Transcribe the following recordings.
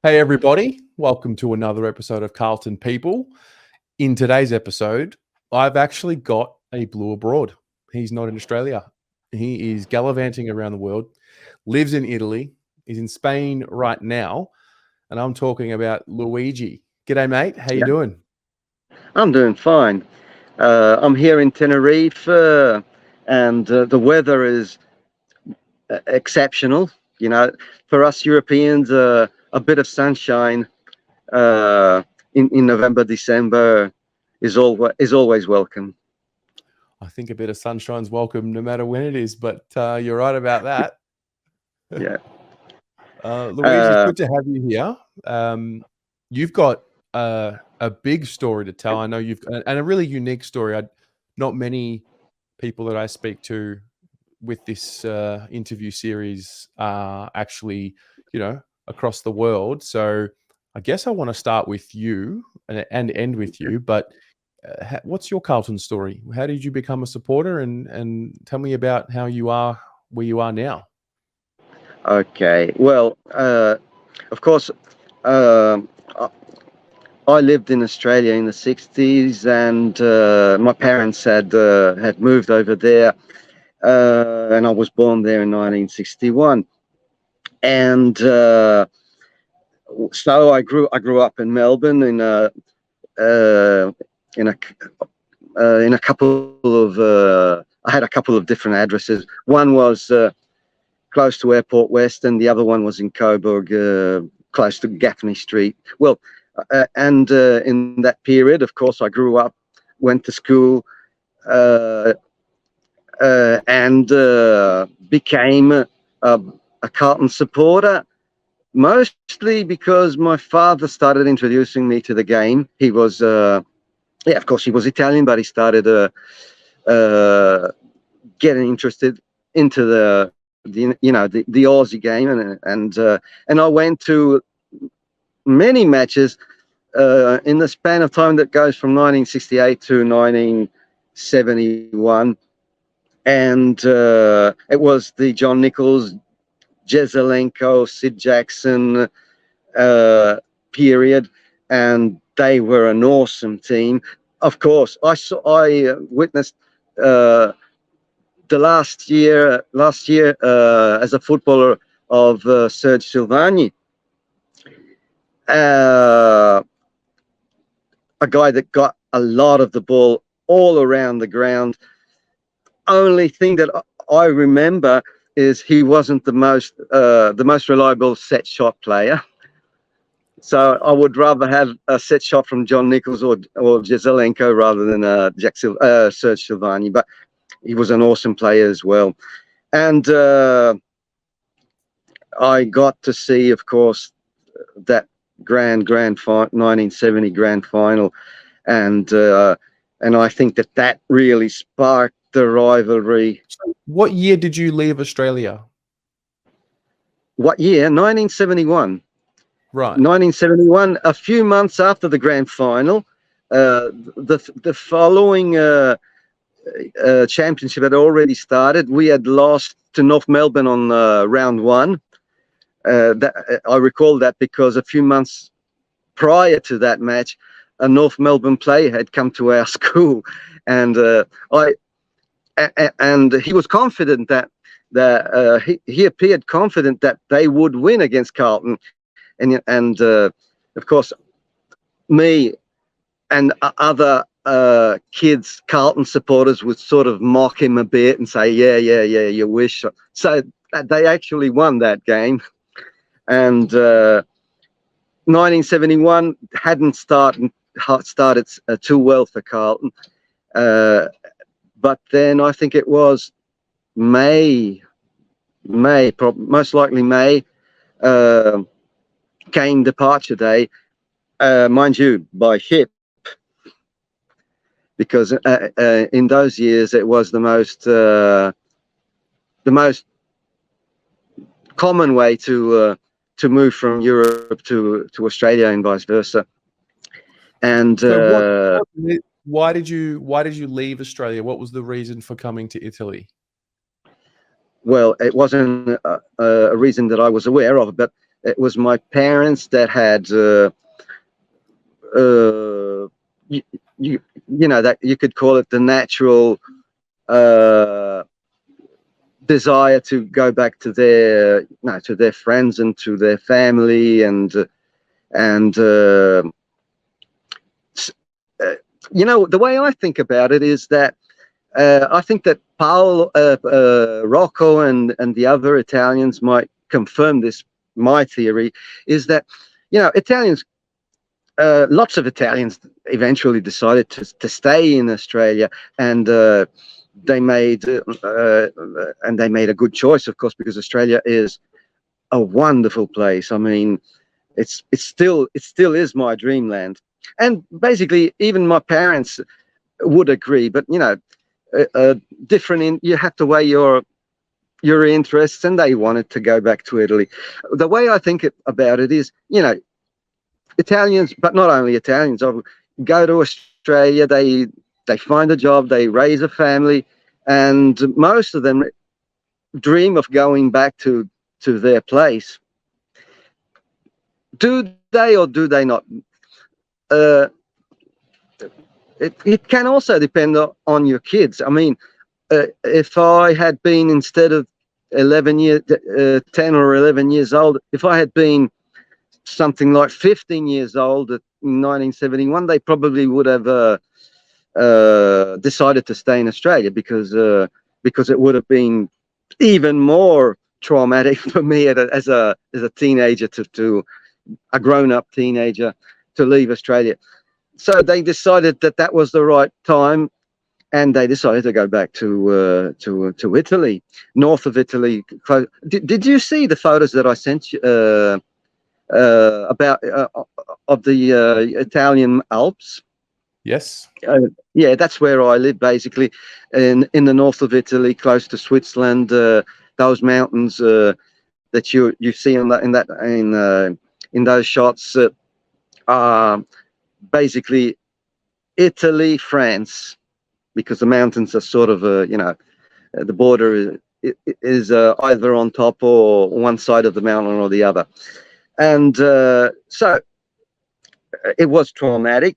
Hey, everybody. Welcome to another episode of Carlton People. In today's episode, I've actually got a blue abroad. He's not in Australia. He is gallivanting around the world, lives in Italy, is in Spain right now, and I'm talking about Luigi. G'day, mate. How you Yeah, doing? I'm doing fine. I'm here in Tenerife, and the weather is exceptional. You know, for us Europeans, a bit of sunshine in November, December is always welcome. I think a bit of sunshine's welcome no matter when it is, but you're right about that. Yeah. Luigi, it's Uh, good to have you here. You've got a big story to tell. I know you've and a really unique story. Not many people that I speak to with this interview series are actually, across the world. So I guess I want to start with you and end with you. But what's your Carlton story? How did you become a supporter? And tell me about how you are where you are now. okay. Well, of course, um I I lived in Australia in the '60s, and my parents had moved over there, and I was born there in 1961. And so I grew up in Melbourne uh, in a couple of I had a couple of different addresses. One was close to Airport West, and the other one was in Coburg, close to Gaffney Street. Well, and in that period, of course, I grew up, went to school, uh, and became a Carlton supporter. Mostly because my father started introducing me to the game. He was, yeah, of course, he was Italian, but he started uh, getting interested into the Aussie game, and I went to many matches in the span of time that goes from 1968 to 1971, and it was the John Nichols, Jezelenko, Sid Jackson period, and they were an awesome team. Of course, I witnessed uh, the last year as a footballer of Serge Silvagni, uh, a guy that got a lot of the ball all around the ground. Only thing that I remember is he wasn't the most reliable set shot player. So I would rather have a set shot from John Nichols or Jezelenko rather than Serge Silvagni. But he was an awesome player as well. And I got to see, of course, that grand 1970 grand final, and I think that really sparked the rivalry. So what year did you leave Australia? What year? 1971. Right. 1971. A few months after the grand final, the following championship had already started. We had lost to North Melbourne on round one. I recall that because a few months prior to that match, a North Melbourne player had come to our school, and he was confident that he appeared confident that they would win against Carlton, and of course, me and other kids, Carlton supporters, would sort of mock him a bit and say, "Yeah, you wish." So they actually won that game, and 1971 hadn't started too well for Carlton, uh, but then I think it was most likely May, uh, came departure day, mind you, by ship, because in those years it was the most common way to move from Europe to Australia and vice versa. And So why did you leave Australia? What was the reason for coming to Italy? well, it wasn't a reason that I was aware of, but It was my parents that had you, you know, that you could call it the natural uh, desire to go back to their, no, to their friends and to their family, and you know, the way I think about it is that I think that Paul, Rocco, and the other Italians might confirm this. My theory is that, you know, Italians, lots of Italians eventually decided to stay in Australia, and they made a good choice, of course, because Australia is a wonderful place. I mean, it still is my dreamland, and basically even my parents would agree. But you know, you have to weigh your interests, and they wanted to go back to Italy. The way I think about it is, you know, Italians, but not only Italians, go to Australia, they find a job, they raise a family, and most of them dream of going back to their place. Do they or do they not? Uh, it can also depend on your kids. I mean, if I had been, instead of 10 or 11 years old, if I had been something like 15 years old at 1971, they probably would have decided to stay in Australia, because it would have been even more traumatic for me as a teenager, to a grown-up teenager, to leave Australia. So they decided that was the right time, and they decided to go back to Italy, north of Italy. Did you see the photos that I sent you about of the Italian Alps? Yes. Yeah, that's where I live, basically, in the north of Italy, close to Switzerland. Those mountains that you see in those shots are basically Italy, France, because the mountains are sort of the border is either on top or one side of the mountain or the other, and so it was traumatic.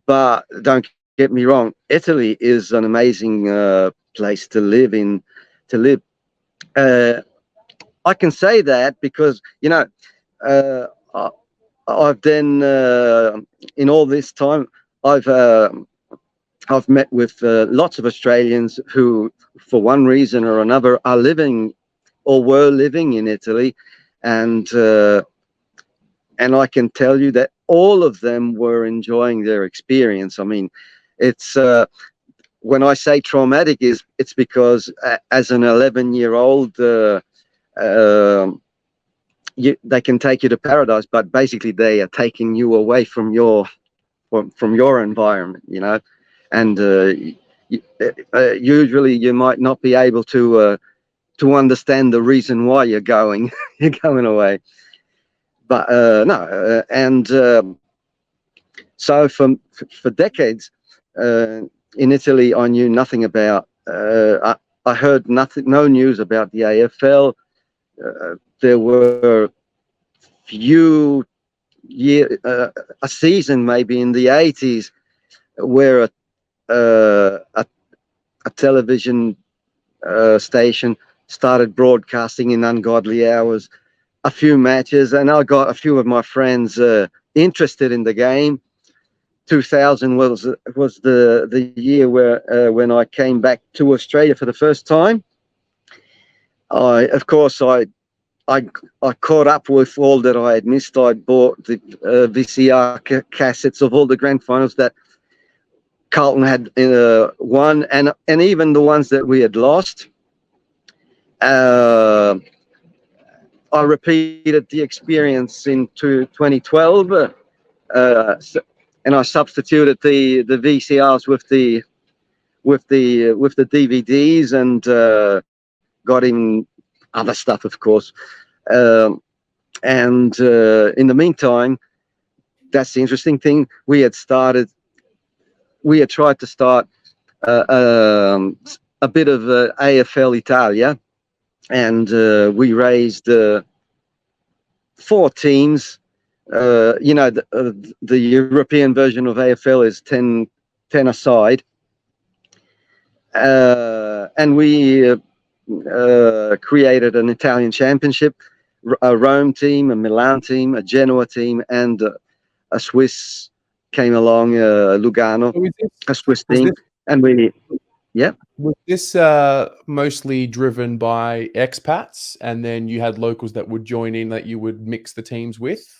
But don't get me wrong, Italy is an amazing place to live in. To live, I can say that because, you know, I've then in all this time, I've met with lots of Australians who, for one reason or another, are living or were living in Italy, and I can tell you that all of them were enjoying their experience. I mean, it's when I say traumatic, it's because as an 11-year-old, they can take you to paradise, but basically they are taking you away from your environment, you know, and usually you might not be able to understand the reason why you're going you're going away. But no, and so for decades in Italy, I knew nothing about. I heard nothing, no news about the AFL. There were few a season maybe in the 80s where a television station started broadcasting in ungodly hours a few matches, and I got a few of my friends interested in the game. 2000 was the year where when I came back to Australia for the first time. Of course I caught up with all that I had missed. I bought the VCR cassettes of all the grand finals that Carlton had won, and even the ones that we had lost. I repeated the experience into 2012, and I substituted the VCRs with the DVDs, and got in other stuff, of course. And in the meantime, that's the interesting thing. We had tried to start a bit of AFL Italia, and we raised 4 teams. The European version of AFL is 10 aside, and we created an Italian championship, a Rome team, a Milan team, a Genoa team, and a Swiss came along, Lugano, a Swiss team, and we, yeah. Was this mostly driven by expats, and then you had locals that would join in that you would mix the teams with?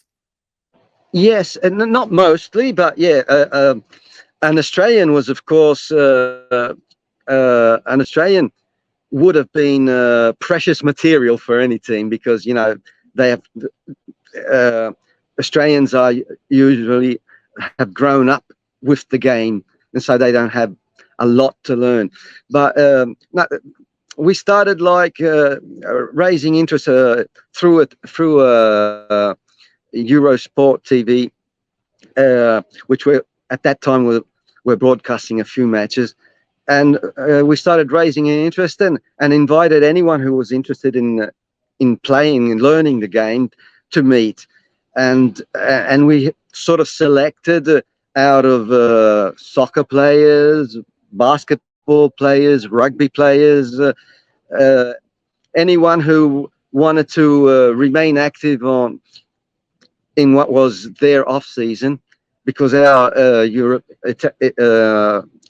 Yes, and not mostly, but yeah, an Australian was, of course, an Australian would have been precious material for any team, because they have Australians are usually have grown up with the game, and so they don't have a lot to learn. But we started like raising interest through Eurosport TV, which were at that time were broadcasting a few matches, and we started raising an interest and invited anyone who was interested in playing and learning the game to meet, and we sort of selected out of soccer players, basketball players, rugby players, anyone who wanted to remain active in what was their off season, because our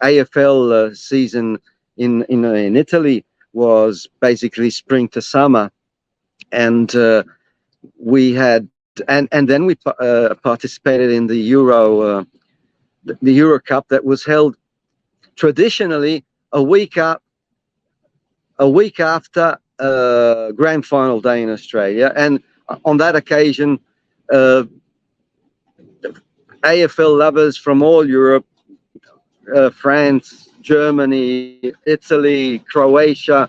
AFL season in Italy was basically spring to summer, and we had and then we participated in the Euro Cup that was held traditionally a week after grand final day in Australia, and on that occasion, AFL lovers from all Europe, France, Germany, Italy, Croatia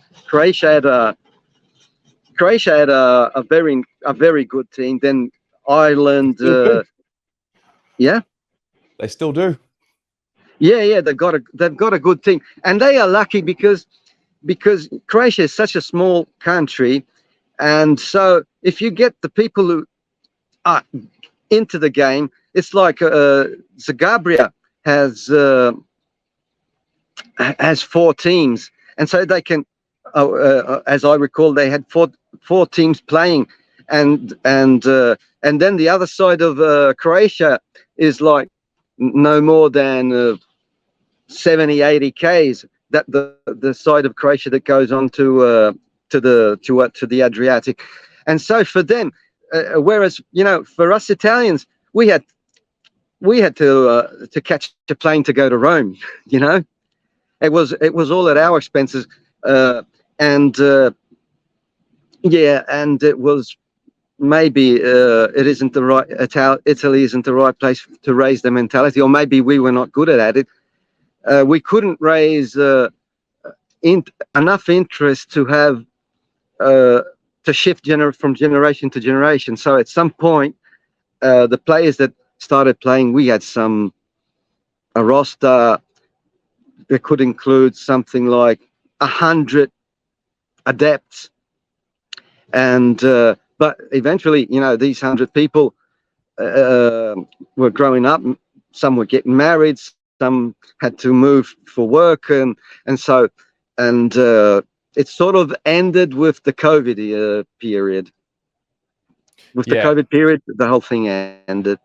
had a very good team. Then Ireland, yeah, they still do. Yeah, they've got a good team, and they are lucky because Croatia is such a small country, and so if you get the people who are into the game, it's like Zagabria has 4 teams, and so they can, as I recall, they had four teams playing, and then the other side of Croatia is like no more than 70-80 k's. That the side of Croatia that goes on to the Adriatic, and so for them, whereas for us Italians, we had to catch a plane to go to Rome. It was all at our expenses, and it was maybe it isn't the right Italy isn't the right place to raise the mentality, or maybe we were not good at it. We couldn't raise enough interest to have to shift from generation to generation. So at some point, the players that started playing, we had a roster that could include something like 100 adepts, and but eventually, these 100 people were growing up. Some were getting married. Some had to move for work, and so it sort of ended with the COVID period. With the COVID period, the whole thing ended.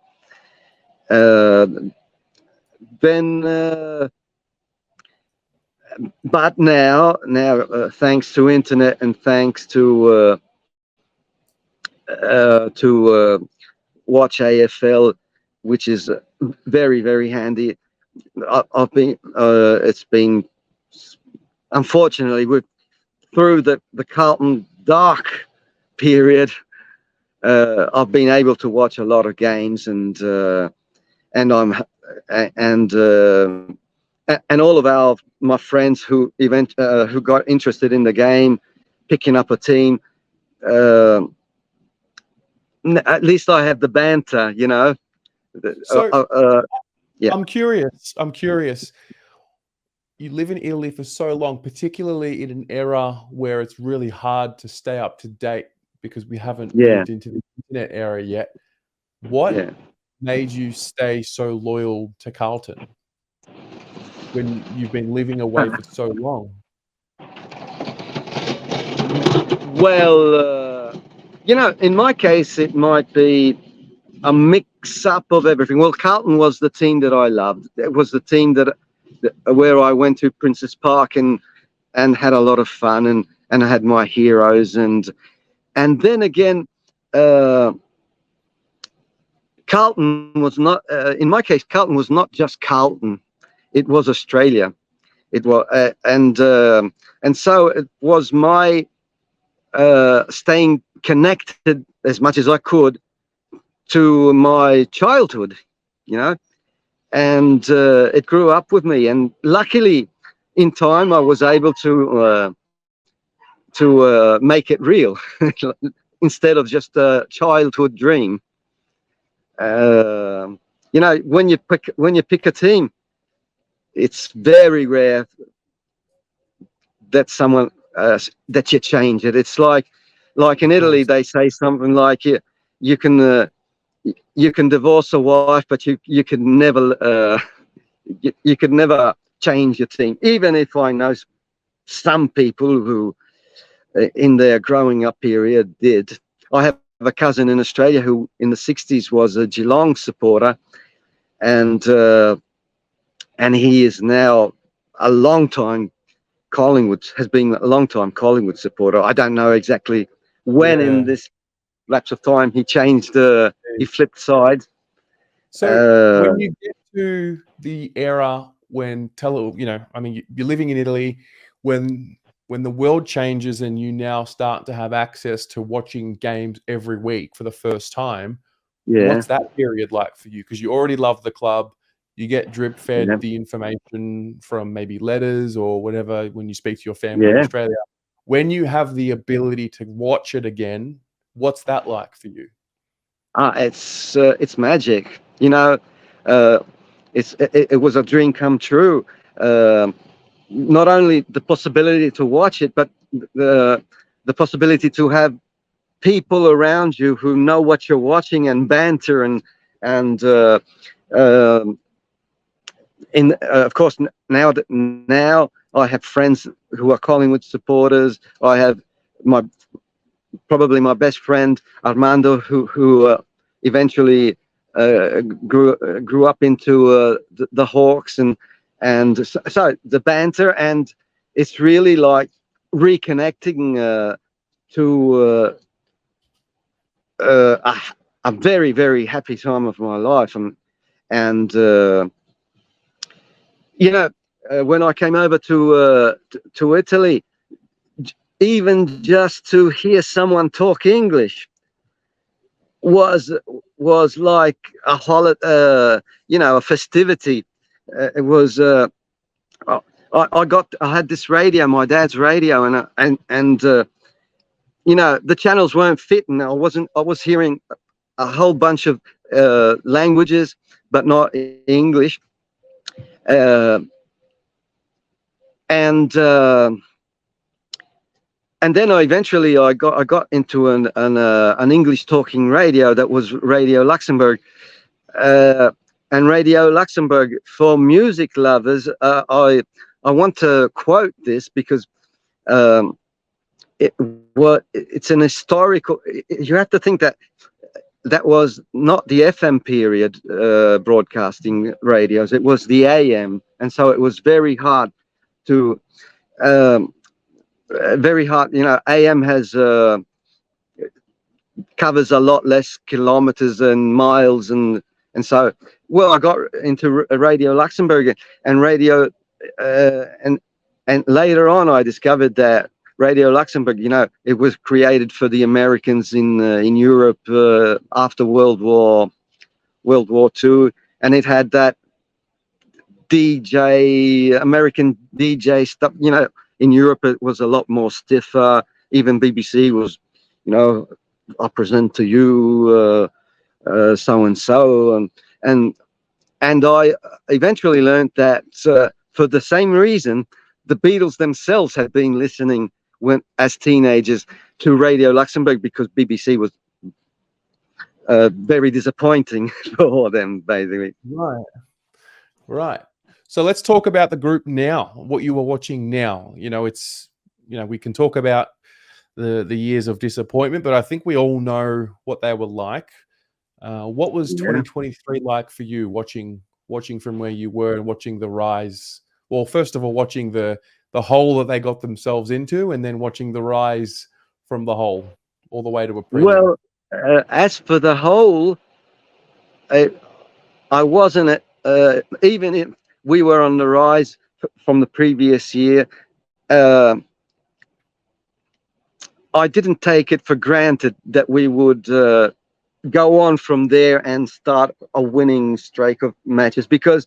But now, thanks to internet and thanks to watch AFL, which is very, very handy. It's been, unfortunately, through the Carlton dark period, I've been able to watch a lot of games, and all of my friends who got interested in the game, picking up a team. At least I have the banter, So yeah. I'm curious. You live in Italy for so long, particularly in an era where it's really hard to stay up to date because we haven't Yeah. moved into the internet era yet. What Yeah. made you stay so loyal to Carlton when you've been living away for so long? Well, in my case, it might be a mix-up of everything. Well, Carlton was the team that I loved. It was the team that where I went to Princess Park and had a lot of fun, and I had my heroes, and then again, Carlton was not. In my case, Carlton was not just Carlton; it was Australia. It was, and so it was my staying connected as much as I could to my childhood, and it grew up with me. And luckily, in time, I was able to make it real instead of just a childhood dream. When you pick a team, it's very rare that someone that you change it. It's like in Italy, they say something like you can divorce a wife, but you could never you could never change your team. Even if I know some people who in their growing up period did. I have a cousin in Australia who in the 60s was a Geelong supporter, and he is now a long time has been a long time Collingwood supporter. I don't know exactly when in this lapse of time he changed, he flipped sides. So when you get to the era when you're living in Italy, when the world changes and you now start to have access to watching games every week for the first time, what's that period like for you? Because you already love the club. You get drip fed the information from maybe letters or whatever when you speak to your family in Australia. When you have the ability to watch it again, what's that like for you? It's magic. It was a dream come true. Not only the possibility to watch it, but the possibility to have people around you who know what you're watching and banter and of course now I have friends who are Collingwood supporters. I have probably my best friend Armando who eventually grew up into the Hawks, and so the banter, and it's really like reconnecting to a very, very happy time of my life. And when I came over to Italy, even just to hear someone talk English was like a holiday, a festivity. It was. I had this radio, my dad's radio, and the channels weren't fitting. I was hearing a whole bunch of languages, but not English. And then I got into an English talking radio that was Radio Luxembourg, and Radio Luxembourg for music lovers. I want to quote this because it's an historical. You have to think that was not the FM period broadcasting radios. It was the AM, and so it was very hard to. Very hard, AM has covers a lot less kilometers and miles, and so I got into Radio Luxembourg and radio, and later on I discovered that Radio Luxembourg, it was created for the Americans in Europe after World War II, and it had that American DJ stuff. In Europe, it was a lot more stiffer. Even BBC was, I present to you so and so, and I eventually learned that for the same reason, the Beatles themselves had been listening as teenagers to Radio Luxembourg, because BBC was very disappointing for them, basically. Right. Right. So let's talk about the group now, what you are watching now. We can talk about the years of disappointment, but I think we all know what they were like. What was 2023 like for you, watching from where you were and watching the rise? Well, first of all, watching the hole that they got themselves into, and then watching the rise from the hole all the way to a prelim. Well, as for the hole, I wasn't, even if we were on the rise from the previous year, I didn't take it for granted that we would go on from there and start a winning streak of matches, because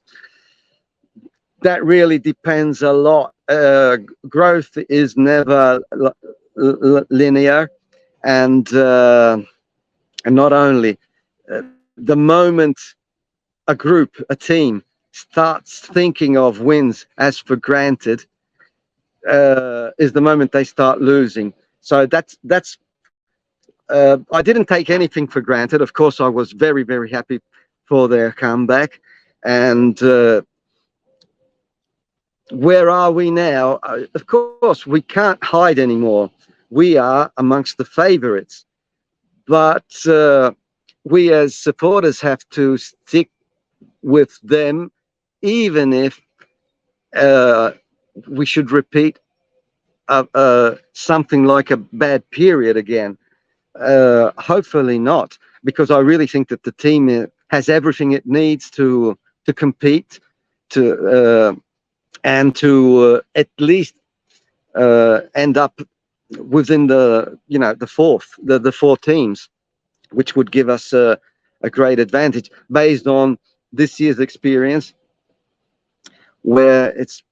that really depends a lot. Growth is never linear, and not only the moment a group, a team, starts thinking of wins as for granted, is the moment they start losing. So that's I didn't take anything for granted. Of course, I was very, very happy for their comeback. And where are we now? Of course, we can't hide anymore. We are amongst the favourites. But we as supporters have to stick with them, even if we should repeat something like a bad period again. Hopefully not, because I really think that the team has everything it needs to compete, and to at least end up within the four teams, which would give us a great advantage based on this year's experience, where it's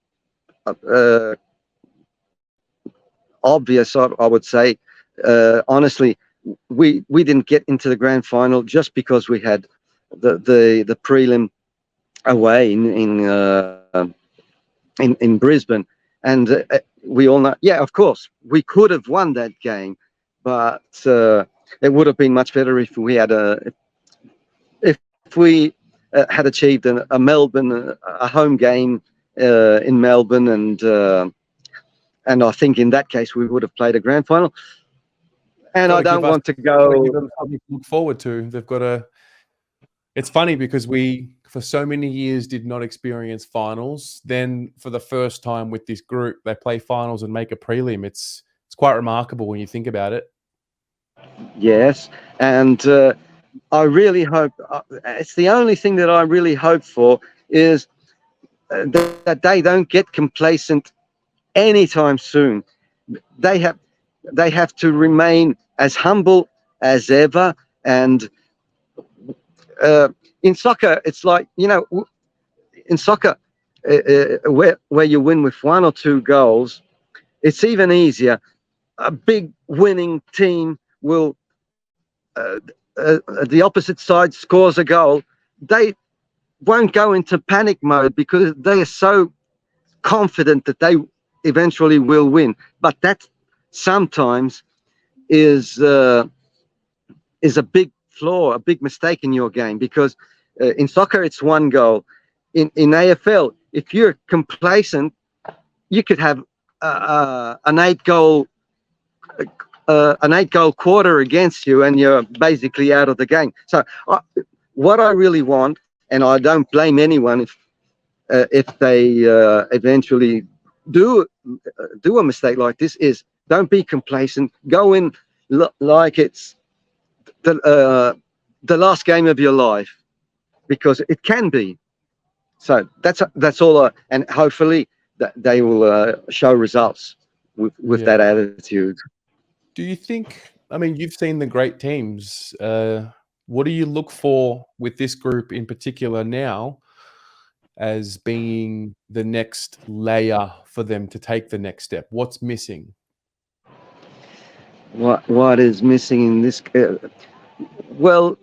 obvious, I would say, honestly, we didn't get into the grand final just because we had the prelim away in Brisbane, and we all know, yeah, of course, we could have won that game, but it would have been much better if we had had achieved a Melbourne, a home game in Melbourne, and I think in that case we would have played a grand final. And I don't want to go. Give them something to look forward to. They've got a. It's funny because we, for so many years, did not experience finals. Then, for the first time with this group, they play finals and make a prelim. It's quite remarkable when you think about it. Yes, and I really hope. It's the only thing that I really hope for is that they don't get complacent anytime soon. They have to remain as humble as ever. And in soccer, it's like, in soccer, where you win with 1 or 2 goals, it's even easier. A big winning team will, the opposite side scores a goal, they won't go into panic mode because they are so confident that they eventually will win. But that sometimes is a big flaw, a big mistake in your game, because in soccer it's 1 goal. In AFL, if you're complacent, you could have an 8-goal quarter against you, and you're basically out of the game. So what I really want, and I don't blame anyone if they eventually do a mistake like this, is don't be complacent. Go in like it's the last game of your life, because it can be. So that's all. And hopefully that they will show results with that attitude. Do you think? I mean, you've seen the great teams. What do you look for with this group in particular now as being the next layer for them to take the next step? What's missing? What is missing in this? Well,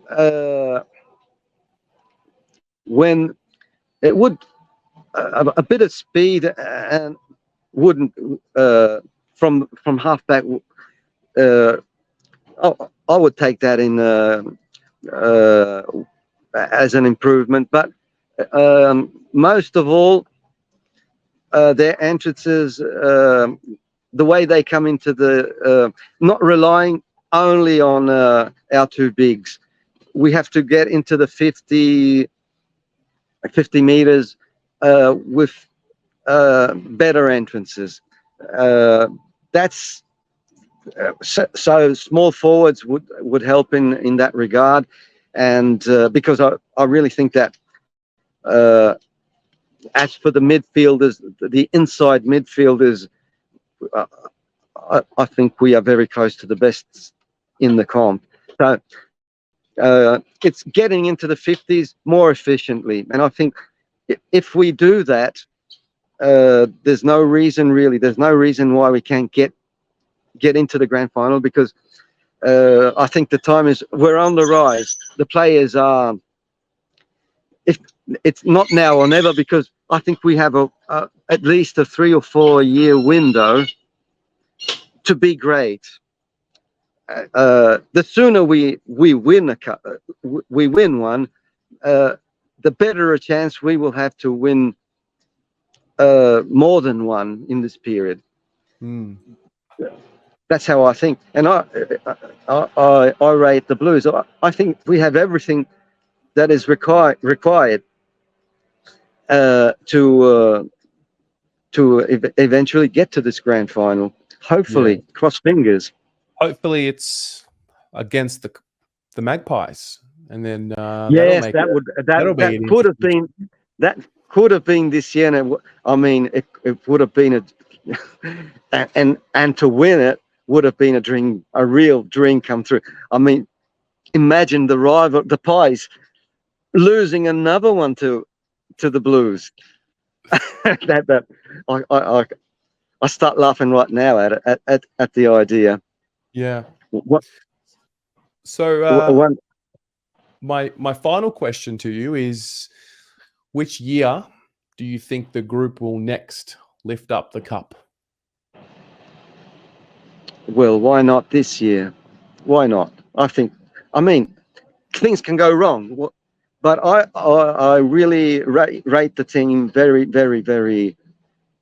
when it would a bit of speed and wouldn't from halfback I would take that in as an improvement. But most of all, their entrances, the way they come into the, not relying only on our two bigs. We have to get into the 50 meters with better entrances. That's so small forwards would help in that regard, and because I really think that as for the midfielders, the inside midfielders, I think we are very close to the best in the comp. So it's getting into the 50s more efficiently, and I think if we do that, there's no reason why we can't get into the grand final, because I think the time is, we're on the rise. The players are, if it's not now or never, because I think we have at least a 3 or 4 year window to be great. The sooner we win one, the better a chance we will have to win more than one in this period. That's how I think, and I rate the Blues. I think we have everything that is required to eventually get to this grand final. Hopefully, cross fingers. Hopefully, it's against the Magpies, and then yes, that could have been this year. And I mean, it would have been and to win it would have been a real dream come true. I mean, imagine the rival, the Pies, losing another one to the Blues. I start laughing right now at the idea. Yeah. What? So my final question to you is, which year do you think the group will next lift up the cup? Well, why not this year? Why not? I mean, things can go wrong, but I really rate the team very, very, very,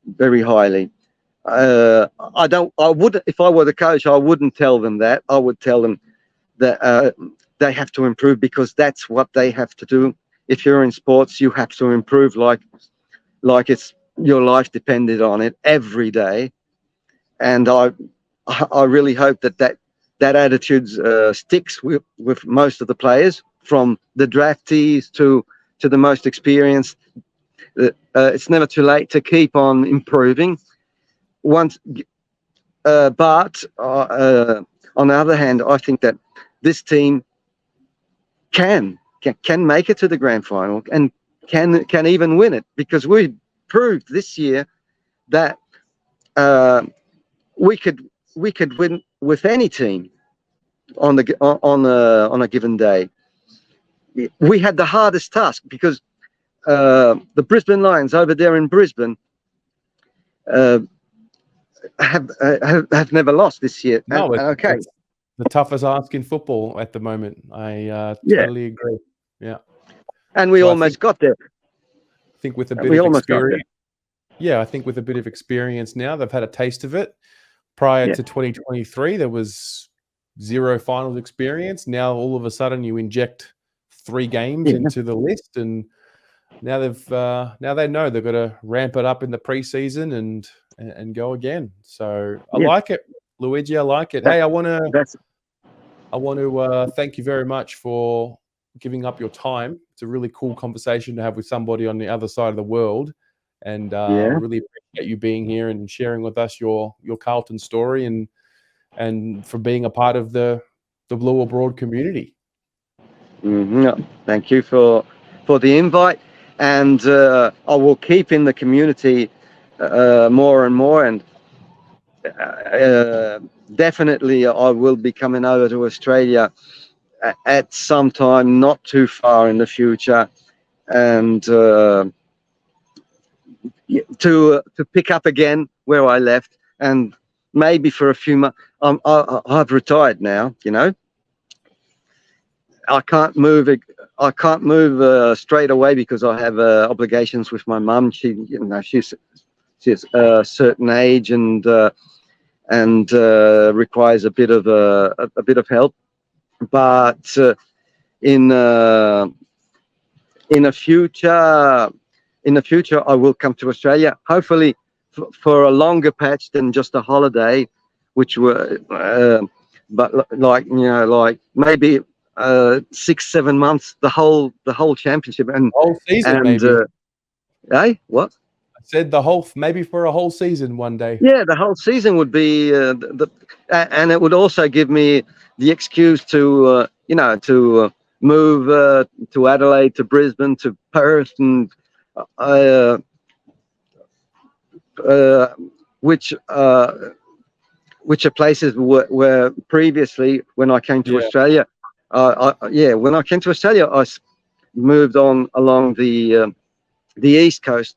very highly. I would, if I were the coach, I wouldn't tell them that. I would tell them that they have to improve, because that's what they have to do. If you're in sports, you have to improve like it's your life depended on it every day. And I really hope that attitude sticks with most of the players, from the draftees to the most experienced. It's never too late to keep on improving. But on the other hand, I think that this team can make it to the grand final and can even win it, because we proved this year that we could win with any team on a given day. We had the hardest task, because the Brisbane Lions over there in Brisbane have never lost this year. No, okay. It's the toughest ask in football at the moment. I totally agree. Yeah. And we almost got there. I think with a bit of experience. Yeah, I think with a bit of experience now, they've had a taste of it. Prior to 2023, there was 0 finals experience. Now all of a sudden you inject 3 games into the list, and now they know they've got to ramp it up in the preseason and go again. So I like it, Luigi. I like it. Hey, I want to thank you very much for giving up your time. It's a really cool conversation to have with somebody on the other side of the world, and really appreciate you being here and sharing with us your Carlton story and for being a part of the Blue Abroad community. Thank you for the invite, and I will keep in the community more and more, and definitely I will be coming over to Australia at some time not too far in the future, and to pick up again where I left, and maybe for a few months. I've retired now. You know, I can't move. I can't move straight away because I have obligations with my mum. She's a certain age and requires a bit of help. But in the future, I will come to Australia. Hopefully, for a longer patch than just a holiday, which were, but like maybe 6-7 months, the whole championship and whole season, and maybe. what? I said maybe for a whole season one day. Yeah, the whole season would be and it would also give me the excuse to move to Adelaide, to Brisbane, to Perth, and which are places where previously when I came to Australia, when I came to Australia, I moved on along the east coast,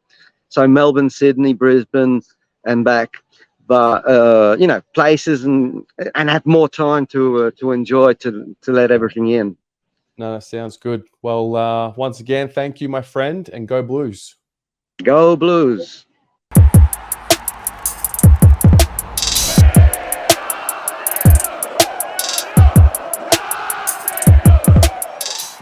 so Melbourne, Sydney, Brisbane, and back. But places and have more time to enjoy, to let everything in. No, that sounds good. Well, once again, thank you, my friend, and go Blues. Go Blues.